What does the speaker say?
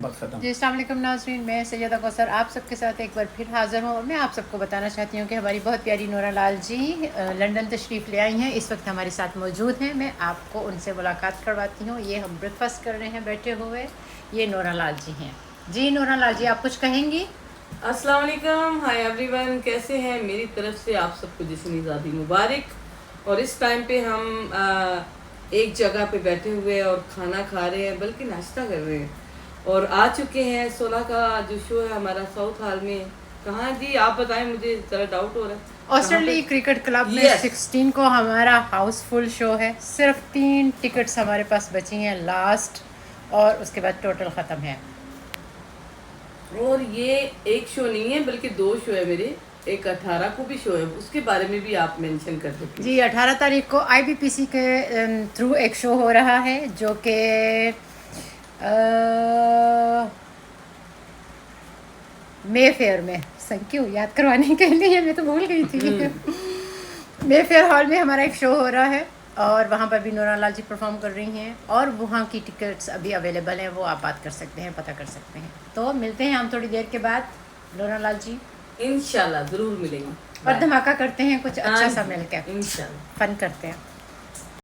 जी अस्सलाम वालेकुम नाज़रीन, मैं सैयदा कौसर आप सबके साथ एक बार फिर हाज़िर हूँ। और मैं आप सबको बताना चाहती हूँ कि हमारी बहुत प्यारी नूरा लाल जी लंदन तशरीफ़ ले आई हैं। इस वक्त हमारे साथ मौजूद हैं। मैं आपको उनसे मुलाकात करवाती हूँ। ये हम ब्रेकफास्ट कर रहे हैं बैठे हुए। ये नूरा लाल जी हैं। जी नूरा लाल जी, आप कुछ कहेंगी? अस्सलाम वालेकुम, हाय एवरीवन, कैसे हैं? मेरी तरफ से आप सबको जश्न ज़ादी मुबारक। और इस टाइम पे हम एक जगह पे बैठे हुए और खाना खा रहे हैं, बल्कि नाश्ता कर रहे हैं। और आ चुके हैं 16 का जो शो है हमारा साउथ हॉल में। कहाँ जी, आप बताएं, मुझे ज़रा डाउट हो रहा है कहाँ पे। ऑस्ट्रेलिया क्रिकेट क्लब में यस, 16 को हमारा हाउसफुल शो है। सिर्फ 3 टिकट्स हमारे पास बची हैं लास्ट, और उसके बाद टोटल ख़त्म है। और ये एक शो नहीं है बल्कि 2 शो है मेरे। एक 18 को भी शो है, उसके बारे में भी आप मेंशन कर दो जी प्लीज़। 18 तारीख को आईबीपीसी के थ्रू एक शो हो रहा है, जो कि मे फेयर में, थैंक यू याद करवाने के लिए, मैं तो भूल गई थी। मे फेयर हॉल में हमारा एक शो हो रहा है, और वहाँ पर भी नूरा लाल जी परफॉर्म कर रही हैं। और वहाँ की टिकट्स अभी अवेलेबल हैं, वो आप बात कर सकते हैं, पता कर सकते हैं। तो मिलते हैं हम थोड़ी देर के बाद नूरा लाल जी, इंशाल्लाह ज़रूर मिलेंगे। और बाय। धमाका करते हैं कुछ हाँ अच्छा सा जी, मिल के, इंशाल्लाह। फन करते हैं।